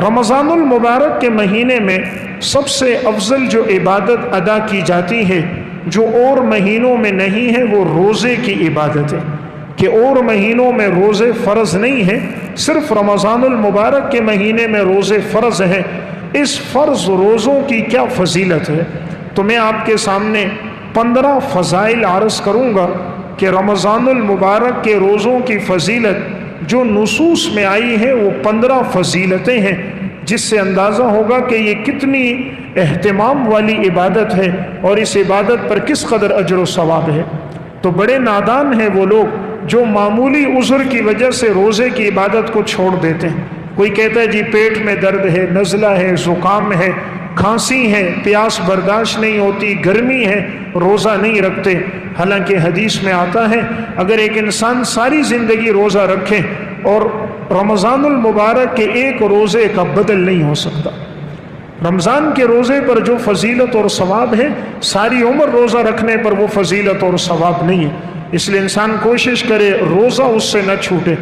رمضان المبارک کے مہینے میں سب سے افضل جو عبادت ادا کی جاتی ہے جو اور مہینوں میں نہیں ہے وہ روزے کی عبادت ہے، کہ اور مہینوں میں روزے فرض نہیں ہیں، صرف رمضان المبارک کے مہینے میں روزے فرض ہیں۔ اس فرض روزوں کی کیا فضیلت ہے، تو میں آپ کے سامنے 15 فضائل عرض کروں گا کہ رمضان المبارک کے روزوں کی فضیلت جو نصوص میں آئی ہے وہ 15 فضیلتیں ہیں، جس سے اندازہ ہوگا کہ یہ کتنی اہتمام والی عبادت ہے اور اس عبادت پر کس قدر اجر و ثواب ہے۔ تو بڑے نادان ہیں وہ لوگ جو معمولی عذر کی وجہ سے روزے کی عبادت کو چھوڑ دیتے ہیں۔ کوئی کہتا ہے جی پیٹ میں درد ہے، نزلہ ہے، زکام ہے، کھانسی ہے، پیاس برداشت نہیں ہوتی، گرمی ہے، روزہ نہیں رکھتے۔ حالانکہ حدیث میں آتا ہے اگر ایک انسان ساری زندگی روزہ رکھے اور رمضان المبارک کے ایک روزے کا بدل نہیں ہو سکتا۔ رمضان کے روزے پر جو فضیلت اور ثواب ہے ساری عمر روزہ رکھنے پر وہ فضیلت اور ثواب نہیں ہے، اس لیے انسان کوشش کرے روزہ اس سے نہ چھوٹے۔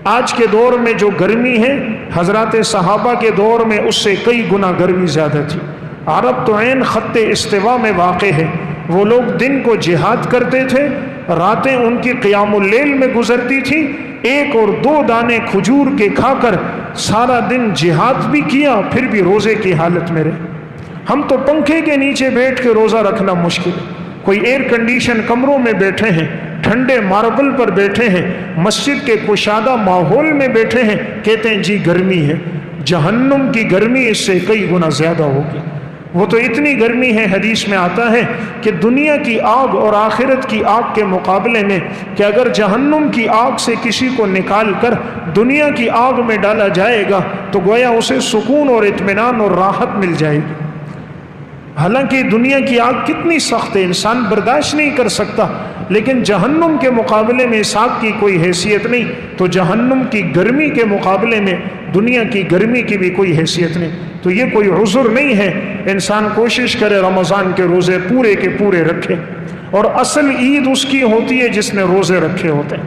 آج کے دور میں جو گرمی ہے حضرات صحابہ کے دور میں اس سے کئی گنا گرمی زیادہ تھی۔ عرب تو عین خط استوا میں واقع ہے، وہ لوگ دن کو جہاد کرتے تھے، راتیں ان کی قیام اللیل میں گزرتی تھی، 1 اور 2 دانے کھجور کے کھا کر سارا دن جہاد بھی کیا پھر بھی روزے کی حالت میں رہے۔ ہم تو پنکھے کے نیچے بیٹھ کے روزہ رکھنا مشکل ہے، کوئی ایئر کنڈیشن کمروں میں بیٹھے ہیں، ٹھنڈے ماربل پر بیٹھے ہیں، مسجد کے کشادہ ماحول میں بیٹھے ہیں، کہتے ہیں جی گرمی ہے۔ جہنم کی گرمی اس سے کئی گنا زیادہ ہوگی۔ وہ تو اتنی گرمی ہے، حدیث میں آتا ہے کہ دنیا کی آگ اور آخرت کی آگ کے مقابلے میں کہ اگر جہنم کی آگ سے کسی کو نکال کر دنیا کی آگ میں ڈالا جائے گا تو گویا اسے سکون اور اطمینان اور راحت مل جائے گی۔ حالانکہ دنیا کی آگ کتنی سخت ہے، انسان برداشت نہیں کر سکتا، لیکن جہنم کے مقابلے میں اس آگ کی کوئی حیثیت نہیں، تو جہنم کی گرمی کے مقابلے میں دنیا کی گرمی کی بھی کوئی حیثیت نہیں۔ تو یہ کوئی عذر نہیں ہے، انسان کوشش کرے رمضان کے روزے پورے کے پورے رکھے۔ اور اصل عید اس کی ہوتی ہے جس نے روزے رکھے ہوتے ہیں۔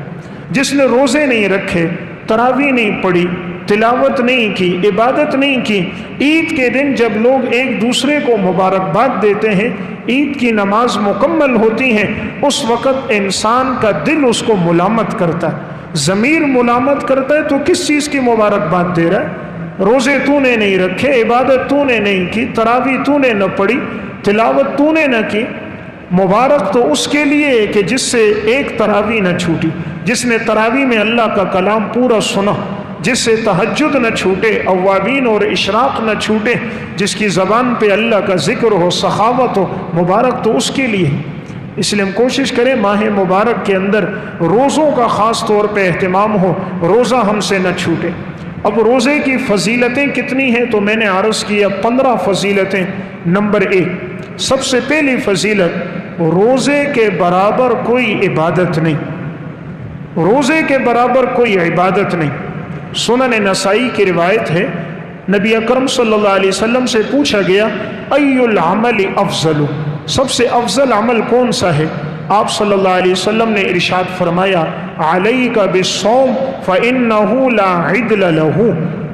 جس نے روزے نہیں رکھے، تراویح نہیں پڑھی، تلاوت نہیں کی، عبادت نہیں کی، عید کے دن جب لوگ ایک دوسرے کو مبارکباد دیتے ہیں، عید کی نماز مکمل ہوتی ہے، اس وقت انسان کا دل اس کو ملامت کرتا ہے، ضمیر ملامت کرتا ہے، تو کس چیز کی مبارکباد دے رہا ہے؟ روزے تو نے نہیں رکھے، عبادت تو نے نہیں کی، تراویح تو نے نہ پڑھی، تلاوت تو نے نہ کی۔ مبارک تو اس کے لیے ہے کہ جس سے ایک تراویح نہ چھوٹی، جس نے تراویح میں اللہ کا کلام پورا سنا، جس سے تہجد نہ چھوٹے، اوابین اور اشراق نہ چھوٹے، جس کی زبان پہ اللہ کا ذکر ہو، سخاوت ہو، مبارک تو اس کے لیے ہے۔ اس لیے ہم کوشش کریں ماہ مبارک کے اندر روزوں کا خاص طور پہ اہتمام ہو، روزہ ہم سے نہ چھوٹے۔ اب روزے کی فضیلتیں کتنی ہیں تو میں نے عرض کیا 15 فضیلتیں۔ نمبر 1، سب سے پہلی فضیلت، روزے کے برابر کوئی عبادت نہیں، روزے کے برابر کوئی عبادت نہیں۔ سنن نسائی کی روایت ہے، نبی اکرم صلی اللہ علیہ وسلم سے پوچھا گیا ای العمل افضل، سب سے افضل عمل کون سا ہے؟ آپ صلی اللہ علیہ وسلم نے ارشاد فرمایا علیک بالصوم فإنہ لا عدل لہ،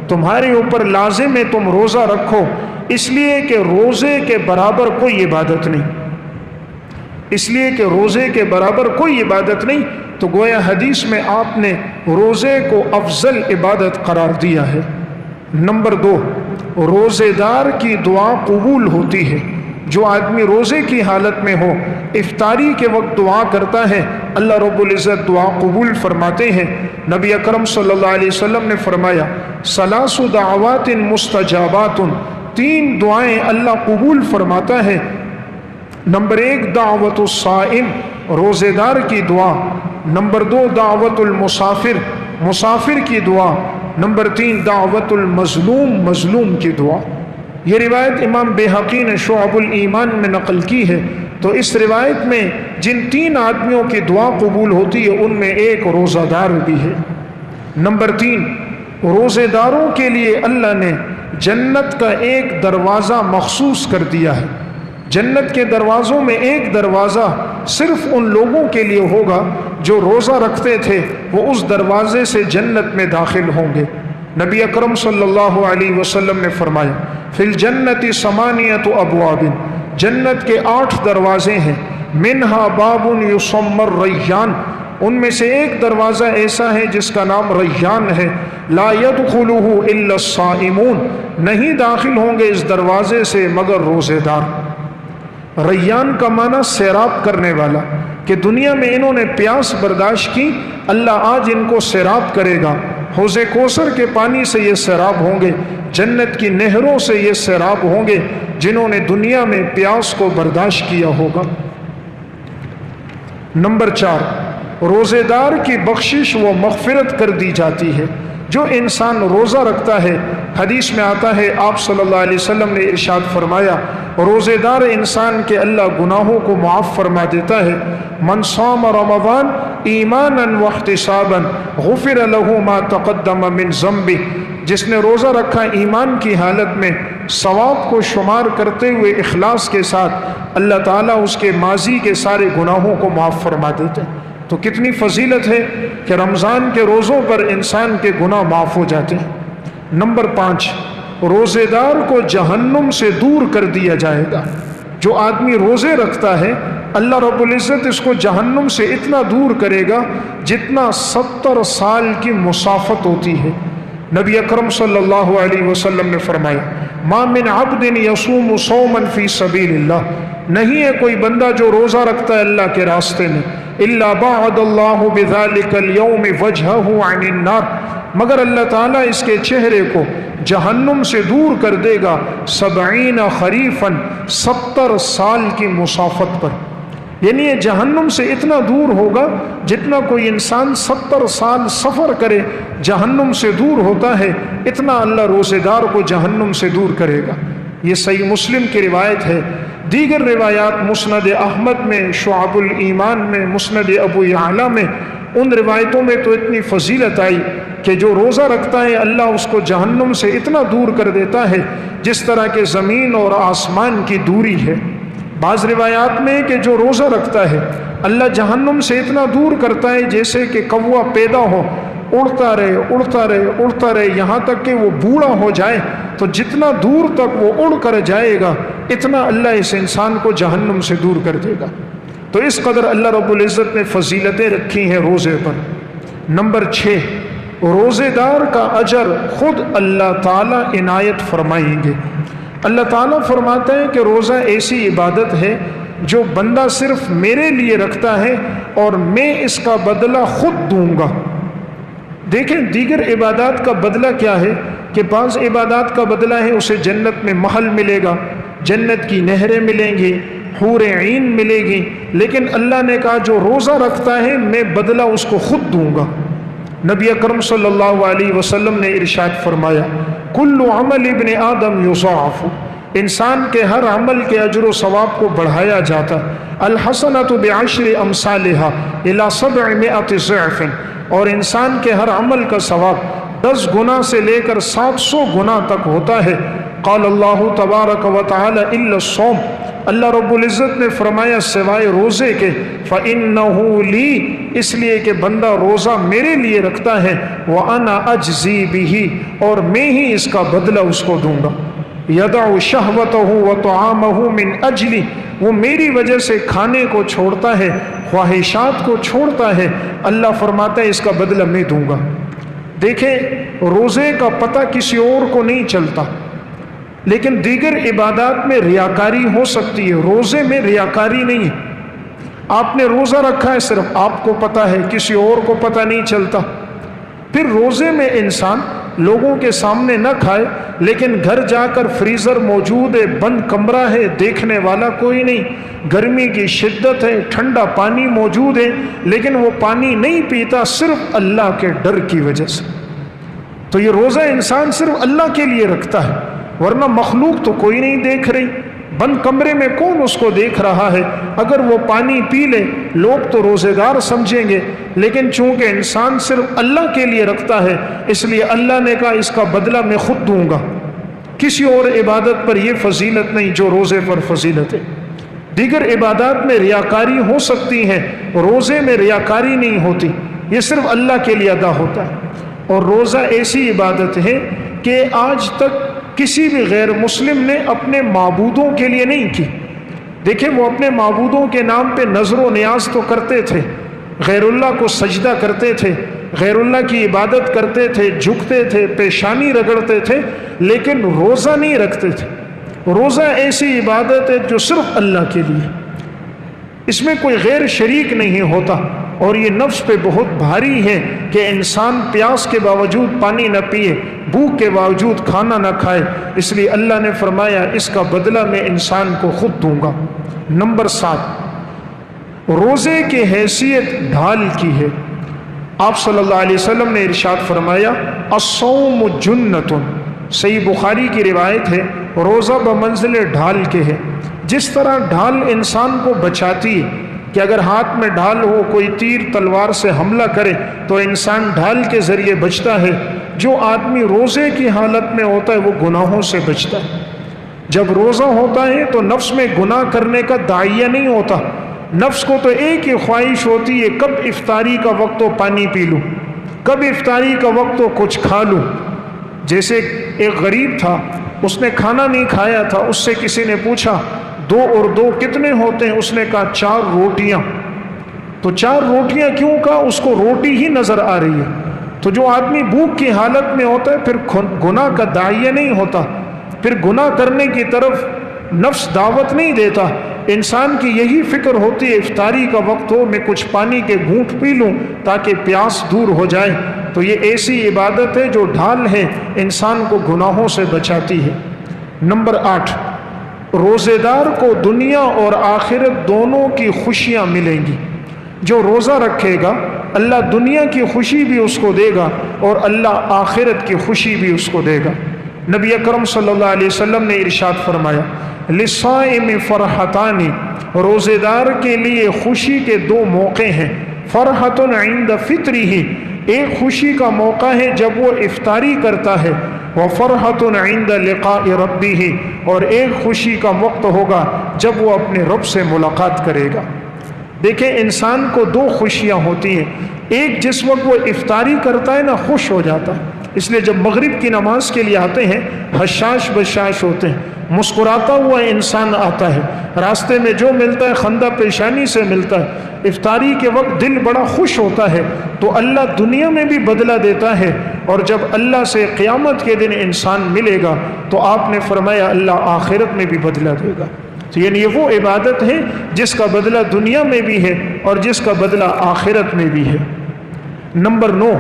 تمہارے اوپر لازم ہے تم روزہ رکھو، اس لیے کہ روزے کے برابر کوئی عبادت نہیں، اس لیے کہ روزے کے برابر کوئی عبادت نہیں۔ تو گویا حدیث میں آپ نے روزے کو افضل عبادت قرار دیا ہے۔ نمبر 2، روزے دار کی دعا قبول ہوتی ہے۔ جو آدمی روزے کی حالت میں ہو، افطاری کے وقت دعا کرتا ہے، اللہ رب العزت دعا قبول فرماتے ہیں۔ نبی اکرم صلی اللہ علیہ وسلم نے فرمایا ثلاث دعوات مستجابات، 3 دعائیں اللہ قبول فرماتا ہے۔ نمبر 1 دعوت الصائم، روزے دار کی دعا۔ نمبر 2 دعوت المسافر، مسافر کی دعا۔ نمبر 3 دعوت المظلوم، مظلوم کی دعا۔ یہ روایت امام بیہقی نے شعب الایمان میں نقل کی ہے۔ تو اس روایت میں جن 3 آدمیوں کی دعا قبول ہوتی ہے ان میں ایک روزہ دار بھی ہے۔ نمبر 3، روزے داروں کے لیے اللہ نے جنت کا ایک دروازہ مخصوص کر دیا ہے۔ جنت کے دروازوں میں ایک دروازہ صرف ان لوگوں کے لیے ہوگا جو روزہ رکھتے تھے، وہ اس دروازے سے جنت میں داخل ہوں گے۔ نبی اکرم صلی اللہ علیہ وسلم نے فرمایا فی الجنت ثمانیۃ ابواب، جنت کے 8 دروازے ہیں، منہا باب یسمى الریان، ان میں سے ایک دروازہ ایسا ہے جس کا نام ریان ہے، لا يدخلہ الا الصائمون، نہیں داخل ہوں گے اس دروازے سے مگر روزے دار۔ ریان کا معنی سیراب کرنے والا، کہ دنیا میں انہوں نے پیاس برداشت کی، اللہ آج ان کو سیراب کرے گا، حوض کوثر کے پانی سے یہ سیراب ہوں گے، جنت کی نہروں سے یہ سیراب ہوں گے جنہوں نے دنیا میں پیاس کو برداشت کیا ہوگا۔ نمبر 4، روزے دار کی بخشش و مغفرت کر دی جاتی ہے۔ جو انسان روزہ رکھتا ہے، حدیث میں آتا ہے آپ صلی اللہ علیہ وسلم نے ارشاد فرمایا، روزے دار انسان کے اللہ گناہوں کو معاف فرما دیتا ہے۔ من صام رمضان ایمانا واحتسابا غفر له ما تقدم من ذنبه، جس نے روزہ رکھا ایمان کی حالت میں، ثواب کو شمار کرتے ہوئے اخلاص کے ساتھ، اللہ تعالیٰ اس کے ماضی کے سارے گناہوں کو معاف فرما دیتے ہیں۔ تو کتنی فضیلت ہے کہ رمضان کے روزوں پر انسان کے گناہ معاف ہو جاتے ہیں۔ نمبر 5، روزے دار کو جہنم سے دور کر دیا جائے گا۔ جو آدمی روزے رکھتا ہے، اللہ رب العزت اس کو جہنم سے اتنا دور کرے گا جتنا 70 سال کی مسافت ہوتی ہے۔ نبی اکرم صلی اللہ علیہ وسلم نے فرمایا، ما من عبد یصوم صوما فی سبیل اللہ، نہیں ہے کوئی بندہ جو روزہ رکھتا ہے اللہ کے راستے میں، الا بعد اللہ بذلک اليوم وجہہ عن النار، مگر اللہ تعالیٰ اس کے چہرے کو جہنم سے دور کر دے گا 70 خریفا، 70 سال کی مسافت پر۔ یعنی یہ جہنم سے اتنا دور ہوگا جتنا کوئی انسان 70 سال سفر کرے جہنم سے دور ہوتا ہے، اتنا اللہ روزے دار کو جہنم سے دور کرے گا۔ یہ صحیح مسلم کی روایت ہے۔ دیگر روایات مسند احمد میں، شعب الایمان میں، مسند ابو یعلا میں، ان روایتوں میں تو اتنی فضیلت آئی کہ جو روزہ رکھتا ہے اللہ اس کو جہنم سے اتنا دور کر دیتا ہے جس طرح کہ زمین اور آسمان کی دوری ہے۔ بعض روایات میں کہ جو روزہ رکھتا ہے اللہ جہنم سے اتنا دور کرتا ہے جیسے کہ کوا پیدا ہو، اڑتا رہے اڑتا رہے اڑتا رہے یہاں تک کہ وہ بوڑھا ہو جائے، تو جتنا دور تک وہ اڑ کر جائے گا اتنا اللہ اس انسان کو جہنم سے دور کر دے گا۔ تو اس قدر اللہ رب العزت نے فضیلتیں رکھی ہیں روزے پر۔ نمبر 6، روزے دار کا اجر خود اللہ تعالیٰ عنایت فرمائیں گے۔ اللہ تعالیٰ فرماتا ہے کہ روزہ ایسی عبادت ہے جو بندہ صرف میرے لیے رکھتا ہے اور میں اس کا بدلہ خود دوں گا۔ دیکھیں دیگر عبادات کا بدلہ کیا ہے کہ بعض عبادات کا بدلہ ہے اسے جنت میں محل ملے گا، جنت کی نہریں ملیں گی، حور عین ملے گی، لیکن اللہ نے کہا جو روزہ رکھتا ہے میں بدلہ اس کو خود دوں گا۔ نبی اکرم صلی اللہ علیہ وسلم نے ارشاد فرمایا، کل عمل ابن آدم یضاعف، انسان کے ہر عمل کے اجر و ثواب کو بڑھایا جاتا، الحسنۃ بعشر امثالها الی 700 ضعف، اور انسان کے ہر عمل کا ثواب 10 گنا سے لے کر 700 گنا تک ہوتا ہے۔ قال اللہ تبارک و تعالی الا الصوم، اللہ رب العزت نے فرمایا سوائے روزے کے، فإنہ لی، اس لیے کہ بندہ روزہ میرے لیے رکھتا ہے، وأنا أجزی بہ، اور میں ہی اس کا بدلہ اس کو دوں گا۔ یدع شہوتہ وطعامہ من اجلی، وہ میری وجہ سے کھانے کو چھوڑتا ہے، خواہشات کو چھوڑتا ہے، اللہ فرماتا ہے اس کا بدلہ میں دوں گا۔ دیکھیں روزے کا پتہ کسی اور کو نہیں چلتا، لیکن دیگر عبادات میں ریاکاری ہو سکتی ہے، روزے میں ریاکاری نہیں ہے۔ آپ نے روزہ رکھا ہے صرف آپ کو پتہ ہے، کسی اور کو پتہ نہیں چلتا۔ پھر روزے میں انسان لوگوں کے سامنے نہ کھائے، لیکن گھر جا کر فریزر موجود ہے، بند کمرہ ہے، دیکھنے والا کوئی نہیں، گرمی کی شدت ہے، ٹھنڈا پانی موجود ہے، لیکن وہ پانی نہیں پیتا صرف اللہ کے ڈر کی وجہ سے۔ تو یہ روزہ انسان صرف اللہ کے لیے رکھتا ہے، ورنہ مخلوق تو کوئی نہیں دیکھ رہی، بند کمرے میں کون اس کو دیکھ رہا ہے؟ اگر وہ پانی پی لے لوگ تو روزے دار سمجھیں گے، لیکن چونکہ انسان صرف اللہ کے لیے رکھتا ہے اس لیے اللہ نے کہا اس کا بدلہ میں خود دوں گا۔ کسی اور عبادت پر یہ فضیلت نہیں جو روزے پر فضیلت ہے۔ دیگر عبادات میں ریاکاری ہو سکتی ہے، روزے میں ریاکاری نہیں ہوتی، یہ صرف اللہ کے لیے ادا ہوتا ہے۔ اور روزہ ایسی عبادت ہے کہ آج تک کسی بھی غیر مسلم نے اپنے معبودوں کے لیے نہیں کی۔ دیکھیں وہ اپنے معبودوں کے نام پہ نظر و نیاز تو کرتے تھے، غیر اللہ کو سجدہ کرتے تھے، غیر اللہ کی عبادت کرتے تھے، جھکتے تھے، پیشانی رگڑتے تھے، لیکن روزہ نہیں رکھتے تھے۔ روزہ ایسی عبادت ہے جو صرف اللہ کے لیے، اس میں کوئی غیر شریک نہیں ہوتا، اور یہ نفس پہ بہت بھاری ہے کہ انسان پیاس کے باوجود پانی نہ پیے، بھوک کے باوجود کھانا نہ کھائے۔ اس لیے اللہ نے فرمایا اس کا بدلہ میں انسان کو خود دوں گا۔ نمبر 7، روزے کی حیثیت ڈھال کی ہے۔ آپ صلی اللہ علیہ وسلم نے ارشاد فرمایا الصوم جنۃ، صحیح بخاری کی روایت ہے، روزہ بمنزل ڈھال کے ہے۔ جس طرح ڈھال انسان کو بچاتی ہے کہ اگر ہاتھ میں ڈھال ہو، کوئی تیر تلوار سے حملہ کرے تو انسان ڈھال کے ذریعے بچتا ہے، جو آدمی روزے کی حالت میں ہوتا ہے وہ گناہوں سے بچتا ہے۔ جب روزہ ہوتا ہے تو نفس میں گناہ کرنے کا داعیہ نہیں ہوتا، نفس کو تو ایک ہی خواہش ہوتی ہے کب افطاری کا وقت ہو پانی پی لوں، کب افطاری کا وقت ہو کچھ کھا لوں۔ جیسے ایک غریب تھا، اس نے کھانا نہیں کھایا تھا، اس سے کسی نے پوچھا 2 اور 2 کتنے ہوتے ہیں؟ اس نے کہا 4 روٹیاں۔ تو 4 روٹیاں کیوں کہا؟ اس کو روٹی ہی نظر آ رہی ہے۔ تو جو آدمی بھوک کی حالت میں ہوتا ہے پھر گناہ کا داعیہ نہیں ہوتا، پھر گناہ کرنے کی طرف نفس دعوت نہیں دیتا۔ انسان کی یہی فکر ہوتی ہے افطاری کا وقت ہو میں کچھ پانی کے گھونٹ پی لوں تاکہ پیاس دور ہو جائے۔ تو یہ ایسی عبادت ہے جو ڈھال ہے، انسان کو گناہوں سے بچاتی ہے۔ نمبر 8، روزے دار کو دنیا اور آخرت دونوں کی خوشیاں ملیں گی۔ جو روزہ رکھے گا اللہ دنیا کی خوشی بھی اس کو دے گا اور اللہ آخرت کی خوشی بھی اس کو دے گا۔ نبی اکرم صلی اللہ علیہ وسلم نے ارشاد فرمایا للصائم فرحتان، روزے دار کے لیے خوشی کے 2 موقع ہیں۔ فرحۃ عند فطرہ، ایک خوشی کا موقع ہے جب وہ افطاری کرتا ہے، وفرحۃ عند لقاء ربہ، اور ایک خوشی کا وقت ہوگا جب وہ اپنے رب سے ملاقات کرے گا۔ دیکھیں انسان کو 2 خوشیاں ہوتی ہیں، ایک جس وقت وہ افطاری کرتا ہے نا خوش ہو جاتا ہے، اس لیے جب مغرب کی نماز کے لیے آتے ہیں حشاش بشاش ہوتے ہیں، مسکراتا ہوا انسان آتا ہے، راستے میں جو ملتا ہے خندہ پیشانی سے ملتا ہے، افطاری کے وقت دل بڑا خوش ہوتا ہے، تو اللہ دنیا میں بھی بدلہ دیتا ہے، اور جب اللہ سے قیامت کے دن انسان ملے گا تو آپ نے فرمایا اللہ آخرت میں بھی بدلہ دے گا۔ تو یعنی یہ وہ عبادت ہے جس کا بدلہ دنیا میں بھی ہے اور جس کا بدلہ آخرت میں بھی ہے۔ نمبر 9،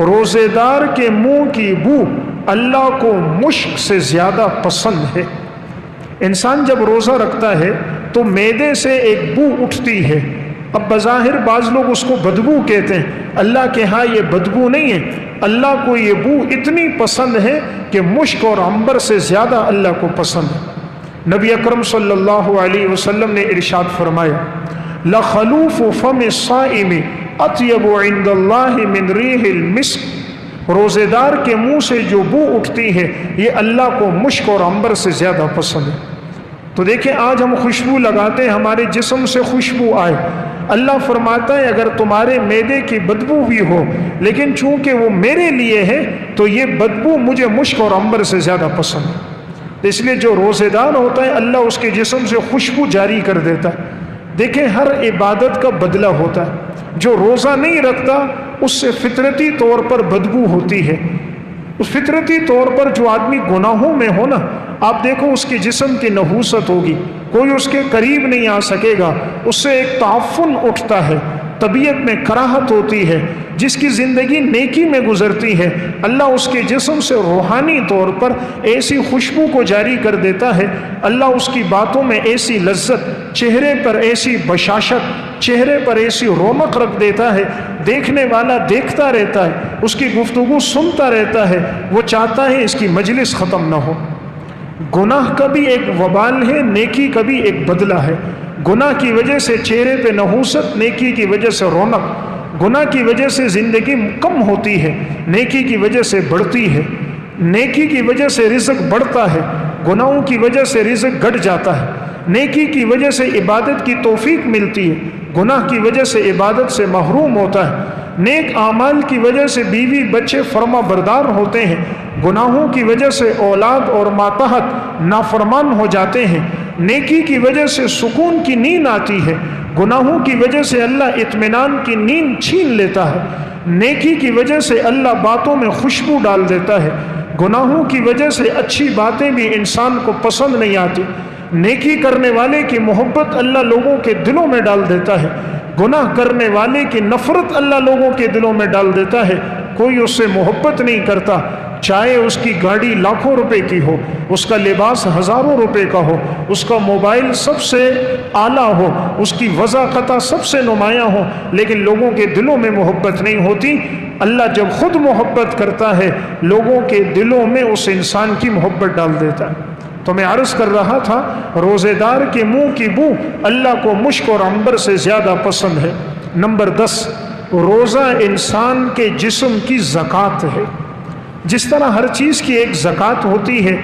روزے دار کے منہ کی بو اللہ کو مشک سے زیادہ پسند ہے۔ انسان جب روزہ رکھتا ہے تو معدے سے ایک بو اٹھتی ہے، اب بظاہر بعض لوگ اس کو بدبو کہتے ہیں، اللہ کے ہاں یہ بدبو نہیں ہے، اللہ کو یہ بو اتنی پسند ہے کہ مشک اور عنبر سے زیادہ اللہ کو پسند ہے۔ نبی اکرم صلی اللہ علیہ وسلم نے ارشاد فرمایا لخلوف فم الصائم اطیب عند اللہ من ریح المسک، روزے دار کے منہ سے جو بو اٹھتی ہے یہ اللہ کو مشک اور عنبر سے زیادہ پسند ہے۔ تو دیکھیں آج ہم خوشبو لگاتے ہیں ہمارے جسم سے خوشبو آئے، اللہ فرماتا ہے اگر تمہارے معدے کی بدبو بھی ہو لیکن چونکہ وہ میرے لیے ہے تو یہ بدبو مجھے مشک اور عنبر سے زیادہ پسند ہے۔ اس لیے جو روزے دار ہوتا ہے اللہ اس کے جسم سے خوشبو جاری کر دیتا ہے۔ دیکھیں ہر عبادت کا بدلہ ہوتا ہے، جو روزہ نہیں رکھتا اس سے فطرتی طور پر بدبو ہوتی ہے، اس فطرتی طور پر جو آدمی گناہوں میں ہو نا، آپ دیکھو اس کے جسم کی نحوست ہوگی، کوئی اس کے قریب نہیں آ سکے گا، اس سے ایک تعفن اٹھتا ہے، طبیعت میں کراہت ہوتی ہے، جس کی زندگی نیکی میں گزرتی ہے اللہ اس کے جسم سے روحانی طور پر ایسی خوشبو کو جاری کر دیتا ہے، اللہ اس کی باتوں میں ایسی لذت، چہرے پر ایسی بشاشت، چہرے پر ایسی رونق رکھ دیتا ہے، دیکھنے والا دیکھتا رہتا ہے، اس کی گفتگو سنتا رہتا ہے، وہ چاہتا ہے اس کی مجلس ختم نہ ہو۔ گناہ کا بھی ایک وبال ہے، نیکی کا بھی ایک بدلہ ہے۔ گناہ کی وجہ سے چہرے پہ نحوست، نیکی کی وجہ سے رونق۔ گناہ کی وجہ سے زندگی کم ہوتی ہے، نیکی کی وجہ سے بڑھتی ہے۔ نیکی کی وجہ سے رزق بڑھتا ہے، گناہوں کی وجہ سے رزق گھٹ جاتا ہے۔ نیکی کی وجہ سے عبادت کی توفیق ملتی ہے، گناہ کی وجہ سے عبادت سے محروم ہوتا ہے۔ نیک اعمال کی وجہ سے بیوی بچے فرما بردار ہوتے ہیں، گناہوں کی وجہ سے اولاد اور ماتحت نافرمان ہو جاتے ہیں، نیکی کی وجہ سے سکون کی نیند آتی ہے، گناہوں کی وجہ سے اللہ اطمینان کی نیند چھین لیتا ہے، نیکی کی وجہ سے اللہ باتوں میں خوشبو ڈال دیتا ہے، گناہوں کی وجہ سے اچھی باتیں بھی انسان کو پسند نہیں آتی، نیکی کرنے والے کی محبت اللہ لوگوں کے دلوں میں ڈال دیتا ہے، گناہ کرنے والے کی نفرت اللہ لوگوں کے دلوں میں ڈال دیتا ہے، کوئی اس سے محبت نہیں کرتا، چاہے اس کی گاڑی لاکھوں روپے کی ہو، اس کا لباس ہزاروں روپے کا ہو، اس کا موبائل سب سے اعلیٰ ہو، اس کی وضاحت سب سے نمایاں ہو، لیکن لوگوں کے دلوں میں محبت نہیں ہوتی۔ اللہ جب خود محبت کرتا ہے لوگوں کے دلوں میں اس انسان کی محبت ڈال دیتا ہے۔ تو میں عرض کر رہا تھا روزے دار کے منہ کی بو اللہ کو مشک اور عنبر سے زیادہ پسند ہے۔ نمبر 10، روزہ انسان کے جسم کی زکوٰۃ ہے۔ جس طرح ہر چیز کی ایک زکوٰۃ ہوتی ہے،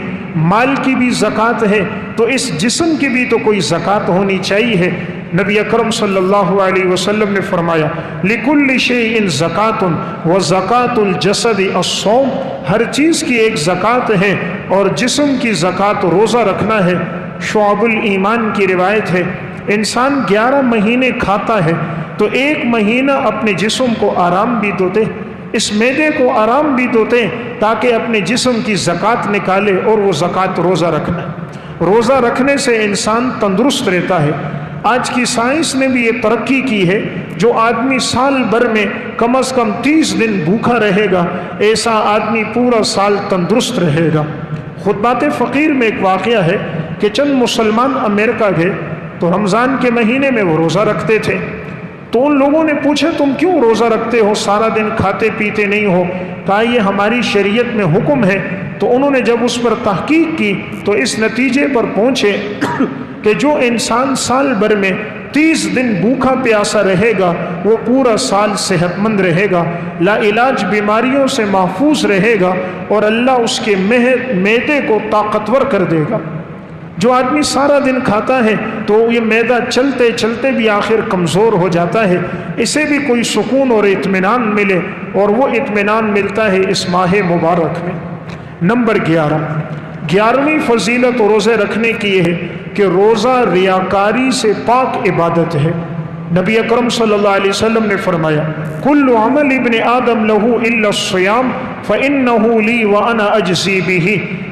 مال کی بھی زکوٰۃ ہے، تو اس جسم کی بھی تو کوئی زکوٰۃ ہونی چاہیے۔ نبی اکرم صلی اللہ علیہ وسلم نے فرمایا لِكُلِّ شَيْءٍ زَكَاةٌ وَزَكَاةُ الْجَسَدِ الصَّوْمُ، ہر چیز کی ایک زکوٰۃ ہے اور جسم کی زکوٰۃ روزہ رکھنا ہے۔ شعب الایمان کی روایت ہے انسان 11 مہینے کھاتا ہے تو 1 مہینہ اپنے جسم کو آرام بھی دو دے، اس معدے کو آرام بھی دو دے تاکہ اپنے جسم کی زکوٰۃ نکالے، اور وہ زکوٰۃ روزہ رکھنا ہے۔ روزہ رکھنے سے انسان تندرست رہتا ہے۔ آج کی سائنس نے بھی یہ ترقی کی ہے، جو آدمی سال بھر میں کم از کم 30 دن بھوکا رہے گا، ایسا آدمی پورا سال تندرست رہے گا۔ خطبات فقیر میں ایک واقعہ ہے کہ چند مسلمان امریکہ گئے تو رمضان کے مہینے میں وہ روزہ رکھتے تھے، تو ان لوگوں نے پوچھا تم کیوں روزہ رکھتے ہو، سارا دن کھاتے پیتے نہیں ہو؟ کہا یہ ہماری شریعت میں حکم ہے۔ تو انہوں نے جب اس پر تحقیق کی تو اس نتیجے پر پہنچے کہ جو انسان سال بھر میں 30 دن بھوکا پیاسا رہے گا وہ پورا سال صحت مند رہے گا، لا علاج بیماریوں سے محفوظ رہے گا، اور اللہ اس کے معدے کو طاقتور کر دے گا۔ جو آدمی سارا دن کھاتا ہے تو یہ معدہ چلتے چلتے بھی آخر کمزور ہو جاتا ہے، اسے بھی کوئی سکون اور اطمینان ملے، اور وہ اطمینان ملتا ہے اس ماہ مبارک میں۔ نمبر 11ویں فضیلت روزے رکھنے کی یہ ہے کہ روزہ ریاکاری سے پاک عبادت ہے۔ نبی اکرم صلی اللہ علیہ وسلم نے فرمایا کل عمل ابن آدم لہو الا الصیام فإنہ لی وأنا اجزی بہ،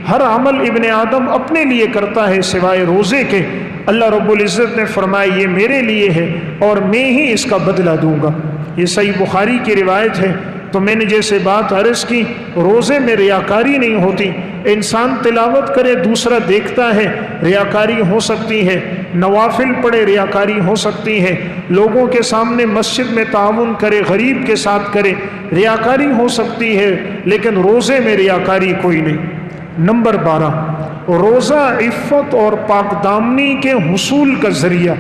ہر عمل ابن آدم اپنے لیے کرتا ہے سوائے روزے کے، اللہ رب العزت نے فرمایا یہ میرے لیے ہے اور میں ہی اس کا بدلہ دوں گا۔ یہ صحیح بخاری کی روایت ہے۔ تو میں نے جیسے بات عرض کی، روزے میں ریاکاری نہیں ہوتی، انسان تلاوت کرے دوسرا دیکھتا ہے ریاکاری ہو سکتی ہے، نوافل پڑھے ریاکاری ہو سکتی ہے، لوگوں کے سامنے مسجد میں تعاون کرے، غریب کے ساتھ کرے، ریاکاری ہو سکتی ہے، لیکن روزے میں ریاکاری کوئی نہیں۔ نمبر 12، روزہ عفت اور پاک دامنی کے حصول کا ذریعہ۔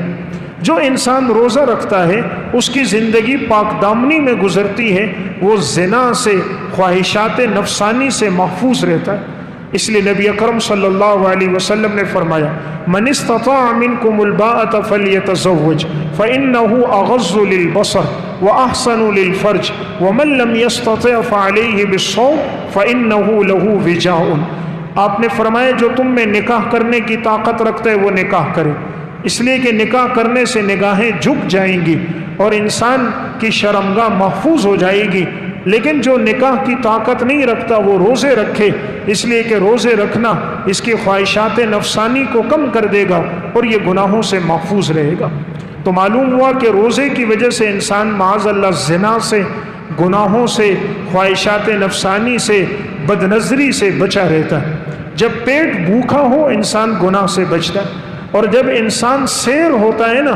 جو انسان روزہ رکھتا ہے اس کی زندگی پاک دامنی میں گزرتی ہے، وہ زنا سے، خواہشات نفسانی سے محفوظ رہتا ہے۔ اس لیے نبی اکرم صلی اللہ علیہ وسلم نے فرمایا من استطاع منکم الباءۃ فلیتزوج فإنہ اغض للبصر واحسن للفرج ومن لم یستطع فعلیہ بالصوم فإنہ لہ وجاء۔ آپ نے فرمایا جو تم میں نکاح کرنے کی طاقت رکھتا ہے وہ نکاح کرے، اس لیے کہ نکاح کرنے سے نگاہیں جھک جائیں گی اور انسان کی شرمگاہ محفوظ ہو جائے گی، لیکن جو نکاح کی طاقت نہیں رکھتا وہ روزے رکھے، اس لیے کہ روزے رکھنا اس کی خواہشات نفسانی کو کم کر دے گا اور یہ گناہوں سے محفوظ رہے گا۔ تو معلوم ہوا کہ روزے کی وجہ سے انسان معاذ اللہ زنا سے، گناہوں سے، خواہشات نفسانی سے، بد نظری سے بچا رہتا ہے۔ جب پیٹ بھوکا ہو انسان گناہ سے بچتا ہے، اور جب انسان سیر ہوتا ہے نا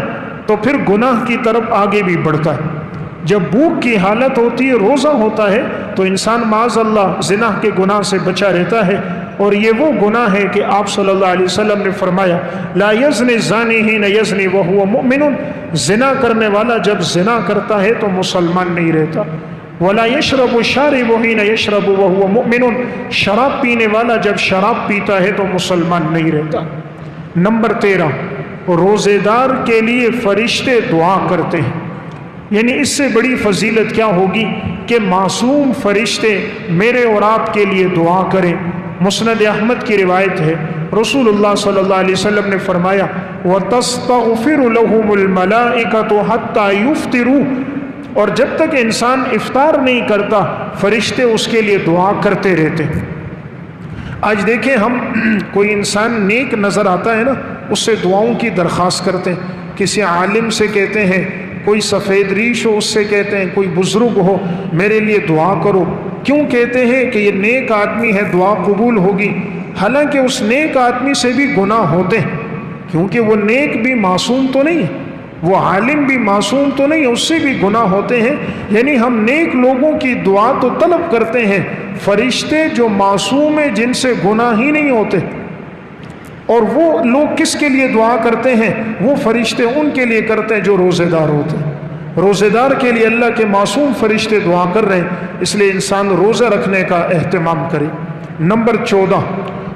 تو پھر گناہ کی طرف آگے بھی بڑھتا ہے۔ جب بھوک کی حالت ہوتی ہے، روزہ ہوتا ہے، تو انسان معاذ اللہ زنا کے گناہ سے بچا رہتا ہے، اور یہ وہ گناہ ہے کہ آپ صلی اللہ علیہ وسلم نے فرمایا لا یزنی الزانی حین یزنی وہو مؤمن، زنا کرنے والا جب زنا کرتا ہے تو مسلمان نہیں رہتا۔ ولا یشرب الشارب حین یشرب وہو مؤمن، شراب پینے والا جب شراب پیتا ہے تو مسلمان نہیں رہتا۔ نمبر 13، روزے دار کے لیے فرشتے دعا کرتے ہیں۔ یعنی اس سے بڑی فضیلت کیا ہوگی کہ معصوم فرشتے میرے اور آپ کے لیے دعا کریں۔ مسند احمد کی روایت ہے، رسول اللہ صلی اللہ علیہ وسلم نے فرمایا وَتَسْتَغْفِرُ لَهُمُ الْمَلَائِكَةُ حَتَّى يُفْطِرُوا، اور جب تک انسان افطار نہیں کرتا فرشتے اس کے لیے دعا کرتے رہتے۔ آج دیکھیں ہم کوئی انسان نیک نظر آتا ہے نا، اس سے دعاؤں کی درخواست کرتے ہیں، کسی عالم سے کہتے ہیں، کوئی سفید ریش ہو اس سے کہتے ہیں، کوئی بزرگ ہو میرے لیے دعا کرو۔ کیوں کہتے ہیں کہ یہ نیک آدمی ہے دعا قبول ہوگی؟ حالانکہ اس نیک آدمی سے بھی گناہ ہوتے ہیں، کیونکہ وہ نیک بھی معصوم تو نہیں ہے، وہ عالم بھی معصوم تو نہیں ہے، اس سے بھی گناہ ہوتے ہیں۔ یعنی ہم نیک لوگوں کی دعا تو طلب کرتے ہیں، فرشتے جو معصوم ہیں جن سے گناہ ہی نہیں ہوتے، اور وہ لوگ کس کے لیے دعا کرتے ہیں؟ وہ فرشتے ان کے لیے کرتے ہیں جو روزے دار ہوتے ہیں۔ روزے دار کے لیے اللہ کے معصوم فرشتے دعا کر رہے ہیں، اس لیے انسان روزہ رکھنے کا اہتمام کرے۔ نمبر 14،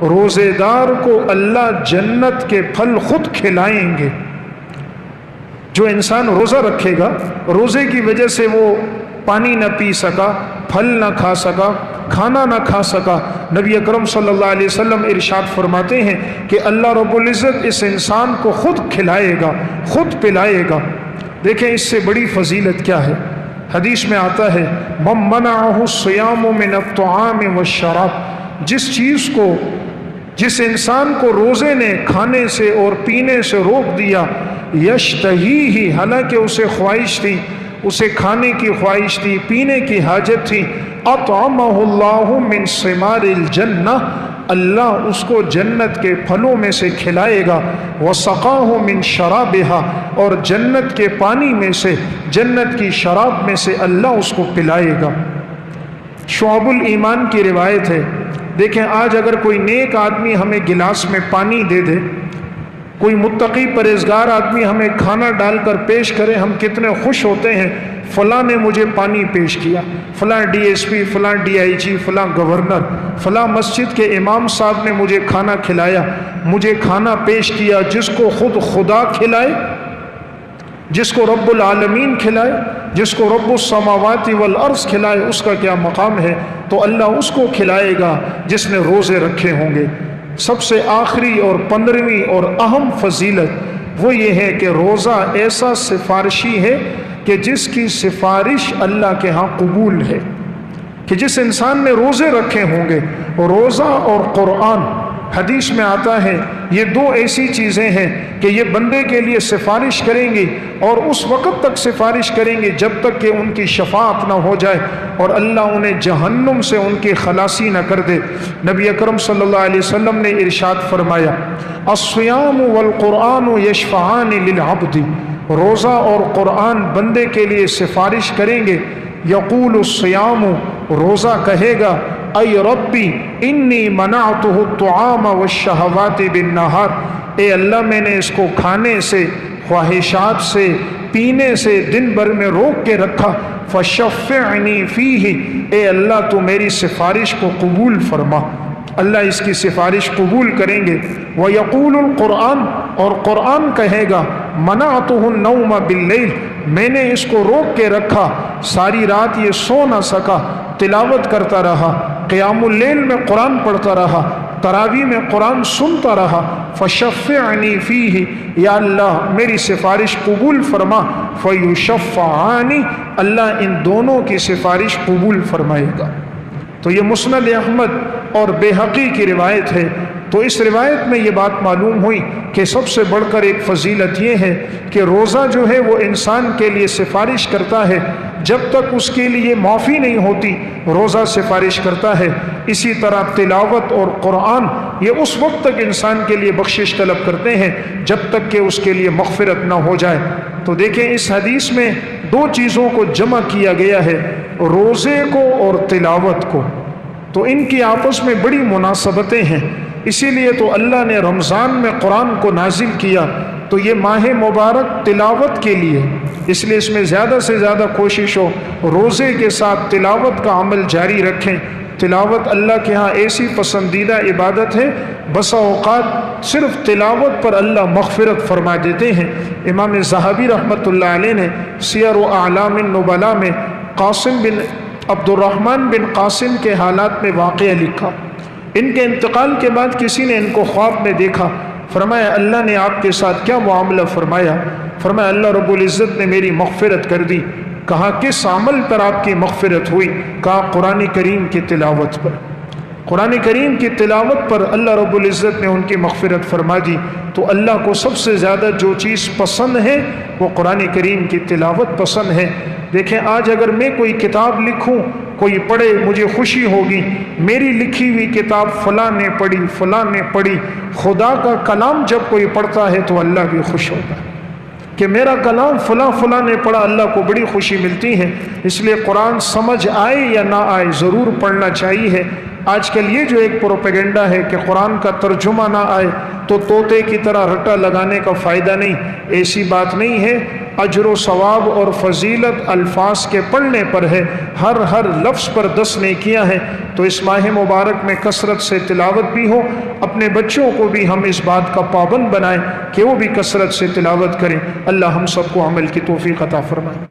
روزے دار کو اللہ جنت کے پھل خود کھلائیں گے۔ جو انسان روزہ رکھے گا، روزے کی وجہ سے وہ پانی نہ پی سکا، پھل نہ کھا سکا، کھانا نہ کھا سکا، نبی اکرم صلی اللہ علیہ وسلم ارشاد فرماتے ہیں کہ اللہ رب العزت اس انسان کو خود کھلائے گا، خود پلائے گا۔ دیکھیں اس سے بڑی فضیلت کیا ہے، حدیث میں آتا ہے من منعہ الصیام من الطعام والشراب، جس انسان کو روزے نے کھانے سے اور پینے سے روک دیا، یشتہیہ، حالانکہ اسے خواہش تھی، اسے کھانے کی خواہش تھی، پینے کی حاجت تھی، اطعمہ اللہ من ثمار الجنہ، اللہ اس کو جنت کے پھلوں میں سے کھلائے گا، وسقاہ من شرابہا، اور جنت کے پانی میں سے، جنت کی شراب میں سے اللہ اس کو پلائے گا۔ شعب الایمان کی روایت ہے، دیکھیں آج اگر کوئی نیک آدمی ہمیں گلاس میں پانی دے دے، کوئی متقی پرہیزگار آدمی ہمیں کھانا ڈال کر پیش کرے، ہم کتنے خوش ہوتے ہیں، فلاں نے مجھے پانی پیش کیا، فلاں ڈی ایس پی، فلاں ڈی آئی جی، فلاں گورنر، فلاں مسجد کے امام صاحب نے مجھے کھانا کھلایا، مجھے کھانا پیش کیا۔ جس کو خود خدا کھلائے، جس کو رب العالمین کھلائے، جس کو رب السماوات والارض کھلائے، اس کا کیا مقام ہے؟ تو اللہ اس کو کھلائے گا جس نے روزے رکھے ہوں گے۔ سب سے آخری اور 15ویں اور اہم فضیلت وہ یہ ہے کہ روزہ ایسا سفارشی ہے کہ جس کی سفارش اللہ کے ہاں قبول ہے، کہ جس انسان نے روزے رکھے ہوں گے، روزہ اور قرآن، حدیث میں آتا ہے یہ دو ایسی چیزیں ہیں کہ یہ بندے کے لیے سفارش کریں گی، اور اس وقت تک سفارش کریں گے جب تک کہ ان کی شفاعت نہ ہو جائے اور اللہ انہیں جہنم سے ان کی خلاصی نہ کر دے۔ نبی اکرم صلی اللہ علیہ وسلم نے ارشاد فرمایا الصیام والقرآن یشفعان للعبد، روزہ اور قرآن بندے کے لیے سفارش کریں گے۔ یقول الصیام، روزہ کہے گا اے ربی انی منعتہ الطعام والشہوات بالنہار، اے اللہ میں نے اس کو کھانے سے، خواہشات سے، پینے سے دن بھر میں روک کے رکھا، فشفعنی فیہ، اے اللہ تو میری سفارش کو قبول فرما۔ اللہ اس کی سفارش قبول کریں گے۔ وَيَقُولُ الْقُرْآنُ، اور قرآن کہے گا مَنَعْتُهُ النَّوْمَ بِاللَّيْلِ، میں نے اس کو روک کے رکھا، ساری رات یہ سو نہ سکا، تلاوت کرتا رہا، قیام اللیل میں قرآن پڑھتا رہا، تراویح میں قرآن سنتا رہا، فشفعنی فیہ، یا اللہ میری سفارش قبول فرما، فیشفعانی، اللہ ان دونوں کی سفارش قبول فرمائے گا۔ تو یہ مسند احمد اور بیہقی کی روایت ہے۔ تو اس روایت میں یہ بات معلوم ہوئی کہ سب سے بڑھ کر ایک فضیلت یہ ہے کہ روزہ جو ہے وہ انسان کے لیے سفارش کرتا ہے، جب تک اس کے لیے معافی نہیں ہوتی روزہ سفارش کرتا ہے۔ اسی طرح تلاوت اور قرآن یہ اس وقت تک انسان کے لیے بخشش طلب کرتے ہیں جب تک کہ اس کے لیے مغفرت نہ ہو جائے۔ تو دیکھیں اس حدیث میں دو چیزوں کو جمع کیا گیا ہے، روزے کو اور تلاوت کو، تو ان کی آپس میں بڑی مناسبتیں ہیں۔ اسی لیے تو اللہ نے رمضان میں قرآن کو نازل کیا، تو یہ ماہ مبارک تلاوت کے لیے، اس لیے اس میں زیادہ سے زیادہ کوشش ہو روزے کے ساتھ تلاوت کا عمل جاری رکھیں۔ تلاوت اللہ کے ہاں ایسی پسندیدہ عبادت ہے، بسا اوقات صرف تلاوت پر اللہ مغفرت فرما دیتے ہیں۔ امام ذہبی رحمۃ اللہ علیہ نے سیر و اعلام النبلاء میں قاسم بن عبد الرحمن بن قاسم کے حالات میں واقعہ لکھا۔ ان کے انتقال کے بعد کسی نے ان کو خواب میں دیکھا، فرمایا اللہ نے آپ کے ساتھ کیا معاملہ فرمایا؟ فرمایا اللہ رب العزت نے میری مغفرت کر دی۔ کہا کس عمل پر آپ کی مغفرت ہوئی؟ کہا قرآن کریم کی تلاوت پر۔ قرآن کریم کی تلاوت پر اللہ رب العزت نے ان کی مغفرت فرما دی۔ تو اللہ کو سب سے زیادہ جو چیز پسند ہے وہ قرآن کریم کی تلاوت پسند ہے۔ دیکھیں آج اگر میں کوئی کتاب لکھوں، کوئی پڑھے، مجھے خوشی ہوگی، میری لکھی ہوئی کتاب فلاں نے پڑھی، فلاں نے پڑھی۔ خدا کا کلام جب کوئی پڑھتا ہے تو اللہ بھی خوش ہوتا ہے کہ میرا کلام فلاں فلاں نے پڑھا، اللہ کو بڑی خوشی ملتی ہے۔ اس لیے قرآن سمجھ آئے یا نہ آئے ضرور پڑھنا چاہیے۔ آج کل یہ جو ایک پروپیگنڈا ہے کہ قرآن کا ترجمہ نہ آئے تو طوطے کی طرح رٹا لگانے کا فائدہ نہیں، ایسی بات نہیں ہے۔ اجر و ثواب اور فضیلت الفاظ کے پڑھنے پر ہے، ہر لفظ پر 10 نیکیاں ہیں۔ تو اس ماہ مبارک میں کثرت سے تلاوت بھی ہو، اپنے بچوں کو بھی ہم اس بات کا پابند بنائیں کہ وہ بھی کثرت سے تلاوت کریں۔ اللہ ہم سب کو عمل کی توفیق عطا فرمائے۔